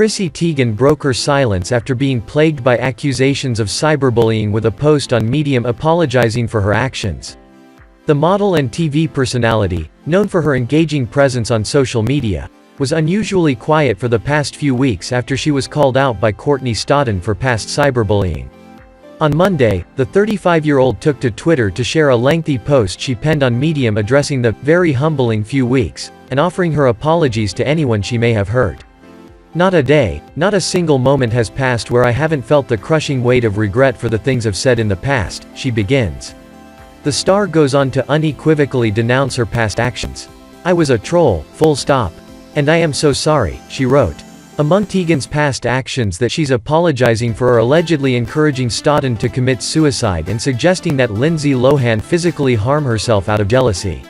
Chrissy Teigen broke her silence after being plagued by accusations of cyberbullying with a post on Medium apologizing for her actions. The model and TV personality, known for her engaging presence on social media, was unusually quiet for the past few weeks after she was called out by Courtney Stodden for past cyberbullying. On Monday, the 35-year-old took to Twitter to share a lengthy post she penned on Medium addressing the very humbling few weeks, and offering her apologies to anyone she may have hurt. Not a day, not a single moment has passed where I haven't felt the crushing weight of regret for the things I've said in the past, she begins. The star goes on to unequivocally denounce her past actions. "I was a troll, full stop. And I am so sorry," she wrote. Among Teigen's past actions that she's apologizing for are allegedly encouraging Stodden to commit suicide and suggesting that Lindsay Lohan physically harm herself out of jealousy.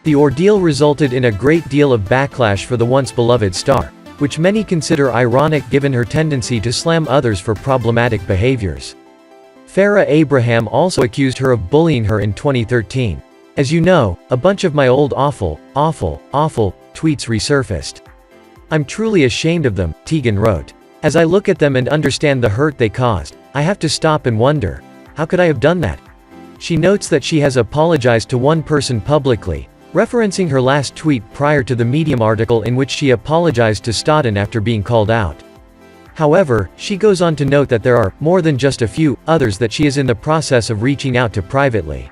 The ordeal resulted in a great deal of backlash for the once beloved star, which many consider ironic given her tendency to slam others for problematic behaviors. Farrah Abraham also accused her of bullying her in 2013. "As you know, a bunch of my old awful tweets resurfaced. I'm truly ashamed of them," Teigen wrote. "As I look at them and understand the hurt they caused, I have to stop and wonder, how could I have done that?" She notes that she has apologized to one person publicly, referencing her last tweet prior to the Medium article in which she apologized to Stodden after being called out. However, she goes on to note that there are more than just a few others that she is in the process of reaching out to privately.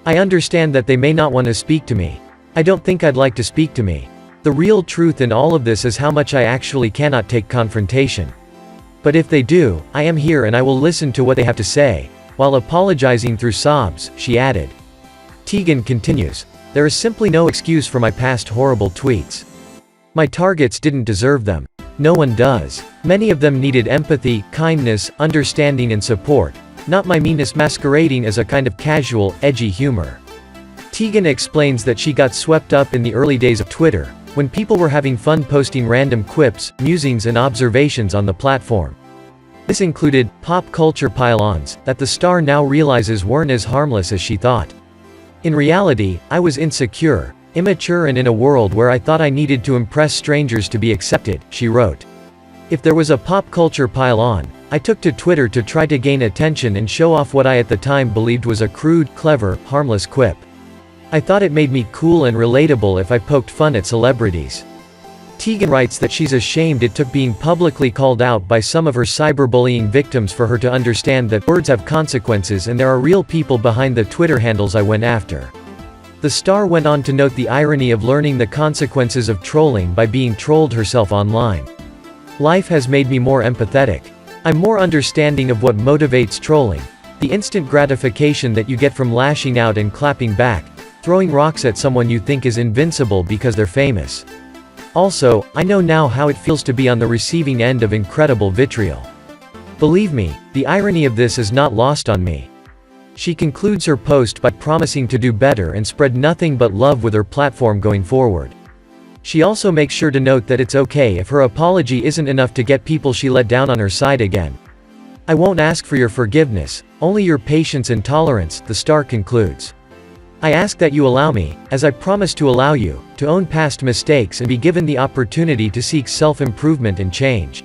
"I understand that they may not want to speak to me. I don't think I'd like to speak to me. The real truth in all of this is how much I actually cannot take confrontation. But if they do, I am here and I will listen to what they have to say," while apologizing through sobs, she added. Teigen continues, "There is simply no excuse for my past horrible tweets. My targets didn't deserve them. No one does. Many of them needed empathy, kindness, understanding and support, not my meanness masquerading as a kind of casual, edgy humor." Teigen explains that she got swept up in the early days of Twitter, when people were having fun posting random quips, musings and observations on the platform. This included pop culture pile-ons that the star now realizes weren't as harmless as she thought. "In reality, I was insecure, immature and in a world where I thought I needed to impress strangers to be accepted," she wrote. "If there was a pop culture pile-on, I took to Twitter to try to gain attention and show off what I at the time believed was a crude, clever, harmless quip. I thought it made me cool and relatable if I poked fun at celebrities." Teigen writes that she's ashamed it took being publicly called out by some of her cyberbullying victims for her to understand that words have consequences and there are real people behind the Twitter handles I went after. The star went on to note the irony of learning the consequences of trolling by being trolled herself online. "Life has made me more empathetic. I'm more understanding of what motivates trolling. The instant gratification that you get from lashing out and clapping back, throwing rocks at someone you think is invincible because they're famous. Also, I know now how it feels to be on the receiving end of incredible vitriol. Believe me, the irony of this is not lost on me." She concludes her post by promising to do better and spread nothing but love with her platform going forward. She also makes sure to note that it's okay if her apology isn't enough to get people she let down on her side again. "I won't ask for your forgiveness, only your patience and tolerance," the star concludes. "I ask that you allow me, as I promise to allow you, to own past mistakes and be given the opportunity to seek self-improvement and change."